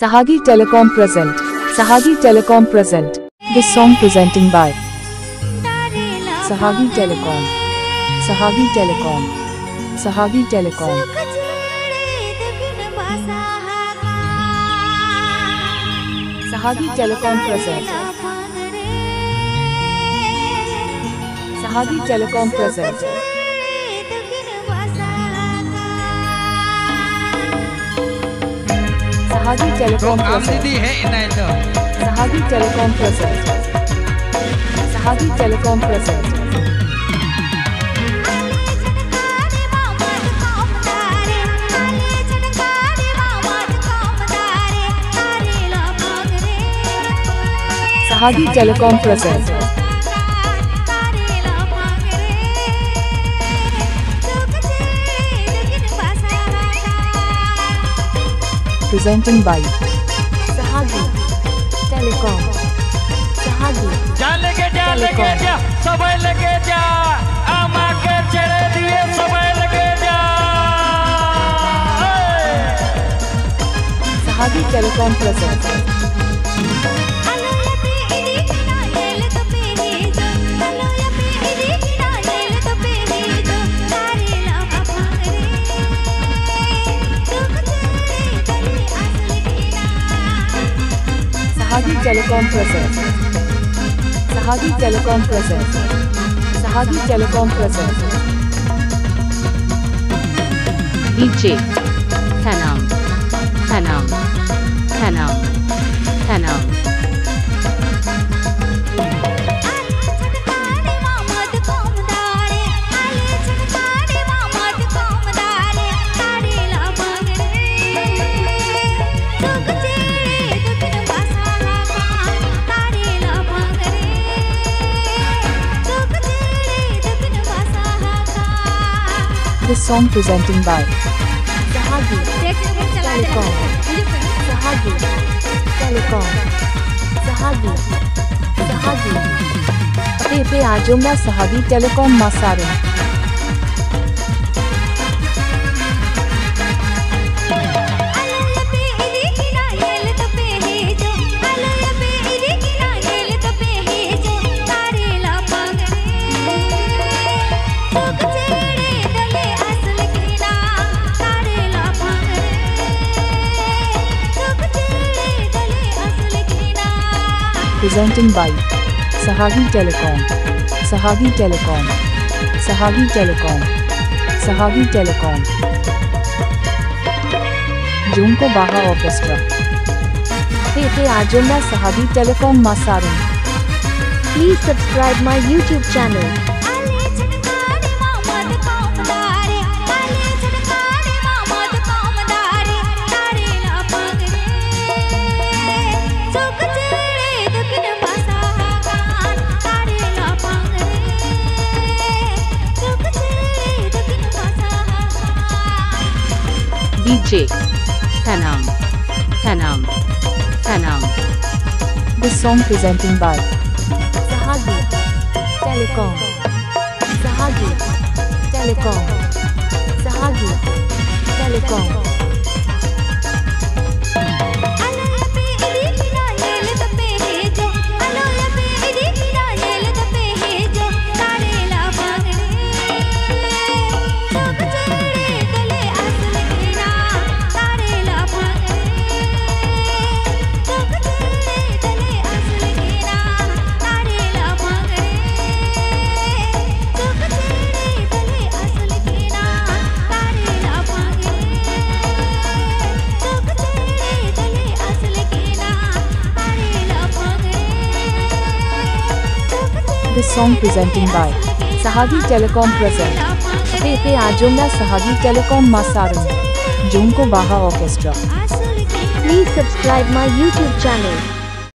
Sahagi Telecom present. Sahagi Telecom present. This song presenting by Sahagi Telecom. Sahagi Telecom. Sahagi Telecom. Sahagi Telecom present. Sahagi Telecom present. Sahagi Telecom present. Sahagi Telecom present. Sahagi Telecom present. Sahagi Telecom present. Presenting by Sahagi Telecom. Sahagi Telecom. सबाई लगे जा आमा के चढ़े दिए सबाई लगे जा Sahagi Telecom present. Sahagi Telecom present. Sahagi Telecom present. Sahagi Telecom present. DJ Sanam Sanam Sanam Sanam This song presenting by Sahagi Telecom. Sahagi Telecom. Sahagi Sahagi. Pe Ajumla Sahagi Telecom Masarum. Presenting by Sahagi Telecom. Sahagi Telecom. Sahagi Telecom. Sahagi Telecom. Junko Baha Orchestra. Pe Ajumla Sahagi Telecom Masarum. Please subscribe my YouTube channel. DJ Sanam Sanam Sanam. This song presenting by Sahagi Telecom. Sahagi Telecom. Sahagi Telecom. This song presenting by Sahagi Telecom present. Pe Ajumla Sahagi Telecom Masarum. Junko Baha Orchestra. Please subscribe my YouTube channel.